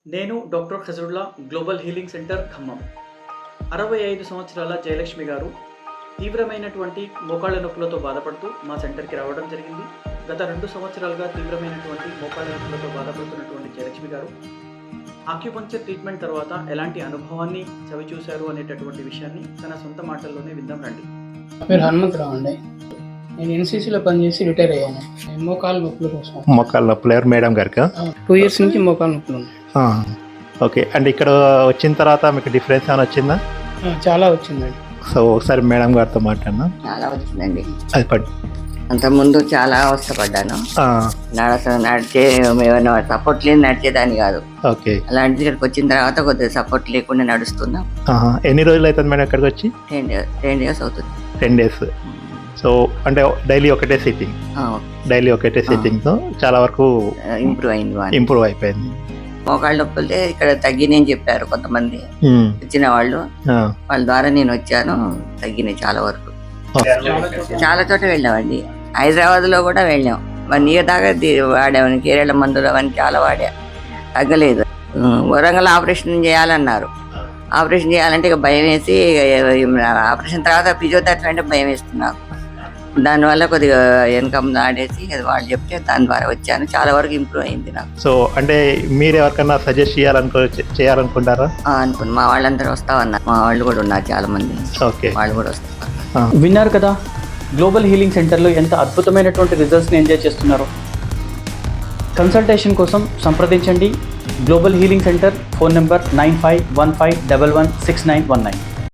నేను doctor Khazarullah global healing centre Khammam. 65 సంవత్సరాల జయలక్ష్మి గారు తీవ్రమైనటువంటి మోకాళ్ళ నొప్పులతో బాధపడుతూ మా సెంటర్కి రావడం జరిగింది. గత 2 సంవత్సరాలుగా తీవ్రమైనటువంటి మోకాళ్ళ నొప్పులతో బాధపడుతున్నటువంటి జయలక్ష్మి గారు ఆక్యుపంక్చర్ ట్రీట్మెంట్ తర్వాత ఎలాంటి అనుభవాన్ని చవిచూశారు అనేటటువంటి విషయాన్ని తన సొంత మాటల్లోనే విందాం రండి. పేరు హనుమంతరావు అండి. నేను ఎన్సీసీలో పనిచేసి రిటైర్ అయ్యాను. మోకాళ్ళ నొప్పుల కోసం. మోకాళ్ళ నొప్పులు ఎవరు మేడం గారికి? 2 years నుంచి మోకాళ్ళ నొప్పులు ఉన్నాయి. ఓకే. అండ్ ఇక్కడ వచ్చిన తర్వాత మీకు డిఫరెన్స్ ఏమైనా వచ్చిందా? చాలా వచ్చిందండి. సో ఒకసారి మేడం గారితో మాట్లాడినా. చాలా వచ్చిందండి. అది పడి అంతకుముందు చాలా అవస్థపడ్డాను. నడిచే ఏమైనా సపోర్ట్ లేని నడిచేదాన్ని కాదు. ఓకే. అలాంటిది ఇక్కడికి వచ్చిన తర్వాత కొద్దిగా సపోర్ట్ లేకుండా నడుస్తున్నా. ఎన్ని రోజులు అవుతుంది మేడం ఇక్కడికి వచ్చి? 10 years అవుతుంది. 10 days. సో అంటే డైలీ ఒకటే సిట్టింగ్, తో చాలా వరకు ఇంప్రూవ్ అయిపోయింది. మోకాళ్ళ నొప్పులే ఇక్కడ తగ్గినాయని చెప్పారు కొంతమంది వచ్చిన వాళ్ళు. వాళ్ళ ద్వారా నేను వచ్చాను, తగ్గినాయి చాలా వరకు. చాలా చోట వెళ్ళామండి. హైదరాబాద్ లో కూడా వెళ్ళాం. 1 year దాకా వాడామని కేరళ మందులు అవన్నీ చాలా వాడా, తగ్గలేదు. వరంగల్ ఆపరేషన్ చేయాలన్నారు. ఆపరేషన్ చేయాలంటే ఇక భయం వేసి, ఆపరేషన్ తర్వాత ఫిజియోథెరపీ అంటే భయం వేస్తున్నాను. దానివల్ల కొద్దిగా ఇన్కమ్ ఆడేసి వాళ్ళు చెప్తే దాని ద్వారా వచ్చాను. చాలా వరకు ఇంప్రూవ్ అయింది నాకు. సో అంటే మీరు ఎవరికన్నా సజెస్ట్ చేయాలనుకుంటారా? అనుకున్నాను. మా వాళ్ళందరూ వస్తామన్నారు. మా వాళ్ళు కూడా ఉన్నారు చాలా మంది. ఓకే, వాళ్ళు కూడా వస్తారు. విన్నారు కదా, గ్లోబల్ హీలింగ్ సెంటర్లో ఎంత అద్భుతమైనటువంటి రిజల్ట్స్ని ఎంజాయ్ చేస్తున్నారు. కన్సల్టేషన్ కోసం సంప్రదించండి global healing centre. Phone number 9515116919.